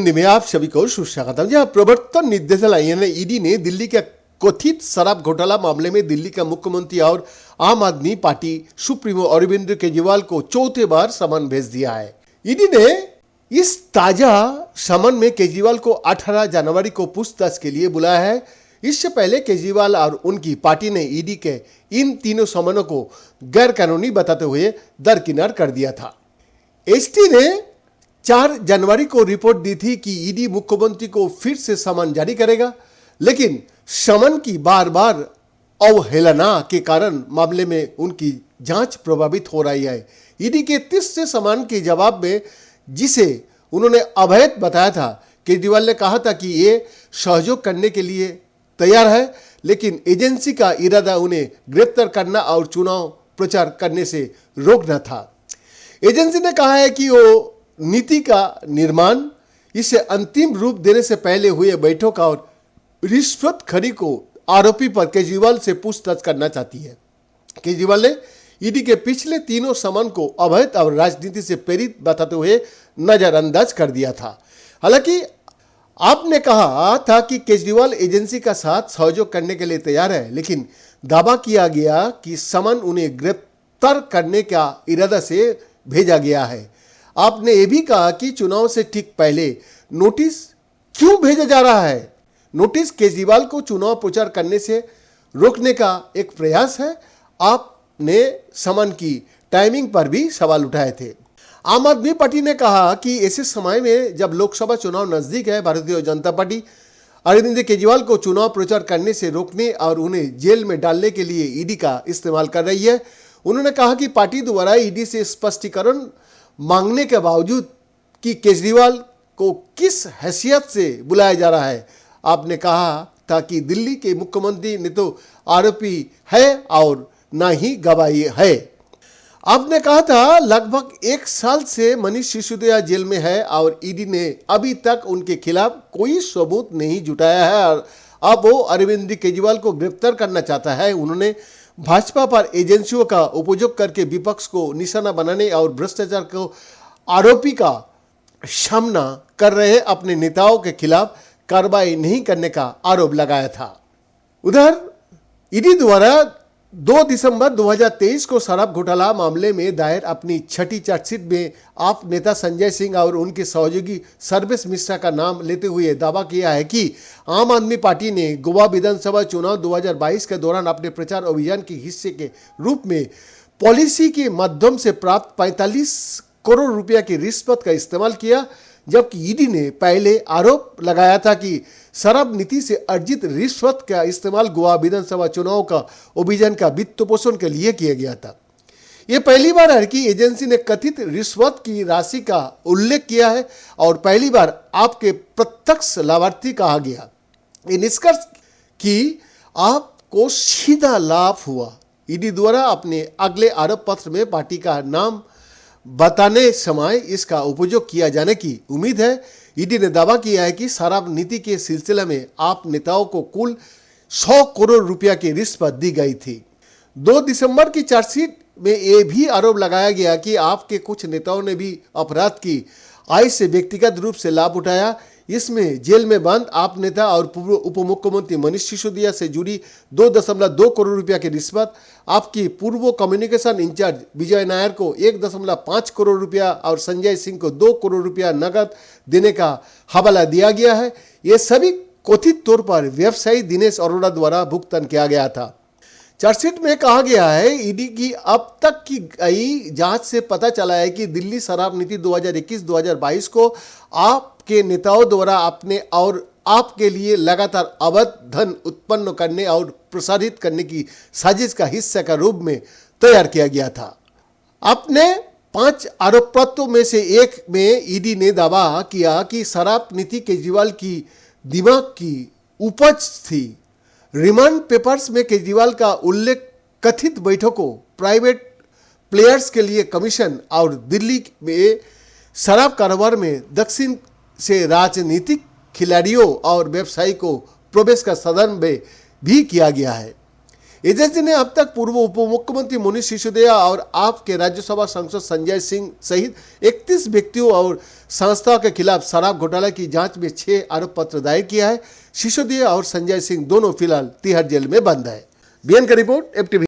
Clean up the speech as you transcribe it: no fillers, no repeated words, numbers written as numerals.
हिंदी में आप सभी को सुस्वागतम। जहां प्रवर्तन निदेशालय यानी ईडी ने दिल्ली के कथित शराब घोटाला मामले में दिल्ली का मुख्यमंत्री और आम आदमी पार्टी सुप्रीमो अरविंद केजरीवाल को चौथे बार समन भेज दिया है। ईडी ने इस ताजा समन में केजरीवाल को 18 जनवरी को पूछताछ के लिए बुलाया है। इससे पहले केजरीवाल और उनकी पार्टी ने ईडी के इन तीनों समनों को गैर कानूनी बताते हुए दरकिनार कर दिया था। एसटी ने 4 जनवरी को रिपोर्ट दी थी कि ईडी मुख्यमंत्री को फिर से समन जारी करेगा, लेकिन समन की बार बार अवहेलना के कारण मामले में उनकी जांच प्रभावित हो रही है। ईडी के तीसरे समन के जवाब में, जिसे उन्होंने अवैध बताया था, केजरीवाल ने कहा था कि ये सहयोग करने के लिए तैयार है, लेकिन एजेंसी का इरादा उन्हें गिरफ्तार करना और चुनाव प्रचार करने से रोकना था। एजेंसी ने कहा है कि वो नीति का निर्माण इसे अंतिम रूप देने से पहले हुए बैठक और रिश्वतखोरी को आरोपी पर केजरीवाल से पूछताछ करना चाहती है। केजरीवाल ने ईडी के पिछले तीनों समन को अवैध और राजनीति से प्रेरित बताते हुए नजरअंदाज कर दिया था। हालांकि आपने कहा था कि केजरीवाल एजेंसी का साथ सहयोग करने के लिए तैयार है, लेकिन दावा किया गया कि समन उन्हें गिरफ्तार करने का इरादा से भेजा गया है। आपने ये भी कहा कि चुनाव से ठीक पहले नोटिस क्यों भेजा जा रहा है। नोटिस केजरीवाल को चुनाव प्रचार करने से रोकने का एक प्रयास है। आपने समन की टाइमिंग पर भी सवाल उठाए थे। आम आदमी पार्टी ने कहा कि ऐसे समय में जब लोकसभा चुनाव नजदीक है, भारतीय जनता पार्टी अरविंद केजरीवाल को चुनाव प्रचार करने से रोकने और उन्हें जेल में डालने के लिए ईडी का इस्तेमाल कर रही है। उन्होंने कहा कि पार्टी द्वारा ईडी से स्पष्टीकरण मांगने के बावजूद कि केजरीवाल को किस हैसियत से बुलाया जा रहा है। आपने कहा था कि दिल्ली के मुख्यमंत्री ने तो आरोपी है और ना ही गवाही है। आपने कहा था लगभग 1 साल से मनीष सिसोदिया जेल में है और ईडी ने अभी तक उनके खिलाफ कोई सबूत नहीं जुटाया है और अब वो अरविंद केजरीवाल को गिरफ्तार करना चाहता है। उन्होंने भाजपा पर एजेंसियों का उपयोग करके विपक्ष को निशाना बनाने और भ्रष्टाचार को आरोपी का सामना कर रहे अपने नेताओं के खिलाफ कार्रवाई नहीं करने का आरोप लगाया था। उधर ईडी द्वारा 2 दिसंबर 2023 को शराब घोटाला मामले में दायर अपनी छठी चार्जशीट में आप नेता संजय सिंह और उनके सहयोगी सर्वेश मिश्रा का नाम लेते हुए दावा किया है कि आम आदमी पार्टी ने गोवा विधानसभा चुनाव 2022 के दौरान अपने प्रचार अभियान के हिस्से के रूप में पॉलिसी के माध्यम से प्राप्त 45 करोड़ रुपया की रिश्वत का इस्तेमाल किया, जबकि ईडी ने पहले आरोप लगाया था कि शराब नीति से अर्जित रिश्वत का इस्तेमाल गोवा विधानसभा चुनाव का अभियान का वित्त पोषण के लिए किया गया था। यह पहली बार है कि एजेंसी ने कथित रिश्वत की राशि का उल्लेख किया है और पहली बार आपके प्रत्यक्ष लाभार्थी कहा गया। ये निष्कर्ष कि आपको सीधा लाभ हुआ। ईडी द्वारा अपने अगले आरोप पत्र में पार्टी का नाम बताने समय इसका उपयोग किया जाने की उम्मीद है। ईडी ने दावा किया है कि शराब नीति के सिलसिले में आप नेताओं को कुल 100 करोड़ रुपया की रिश्वत दी गई थी। 2 दिसंबर की चार्जशीट में यह भी आरोप लगाया गया कि आपके कुछ नेताओं ने भी अपराध की आय से व्यक्तिगत रूप से लाभ उठाया। इसमें जेल में बंद आप नेता और पूर्व उप मुख्यमंत्री मनीष सिसोदिया से जुड़ी 2.2 करोड़ रुपया की रिश्वत, आपकी पूर्व कम्युनिकेशन इंचार्ज विजय नायर को 1.5 करोड़ रुपया और संजय सिंह को 2 करोड़ रुपया नकद देने का हवाला दिया गया है। ये सभी कथित तौर पर व्यवसायी दिनेश अरोड़ा द्वारा भुगतान किया गया था। चार्जशीट में कहा गया है, ईडी की अब तक की गई जांच से पता चला है कि दिल्ली शराब नीति 2021-2022 को आपके नेताओं द्वारा अपने और आपके लिए लगातार अवैध धन उत्पन्न करने और प्रसारित करने की साजिश का हिस्सा का रूप में तैयार किया गया था। अपने 5 आरोप पत्रों में से एक में ईडी ने दावा किया कि शराब नीति केजरीवाल की दिमाग की उपज थी। रिमांड पेपर्स में केजरीवाल का उल्लेख कथित बैठकों, प्राइवेट प्लेयर्स के लिए कमीशन और दिल्ली में शराब कारोबार में दक्षिण से राजनीतिक खिलाड़ियों और व्यवसायी को प्रवेश का संदर्भ में भी किया गया है। एजेंसी ने अब तक पूर्व उप मुख्यमंत्री मनीष सिसोदिया और आप के राज्यसभा सांसद संजय सिंह सहित 31 व्यक्तियों और संस्थाओं के खिलाफ शराब घोटाला की जांच में 6 आरोप पत्र दायर किया है। सिसोदिया और संजय सिंह दोनों फिलहाल तिहाड़ जेल में बंद है। बीएन का रिपोर्ट, FTV।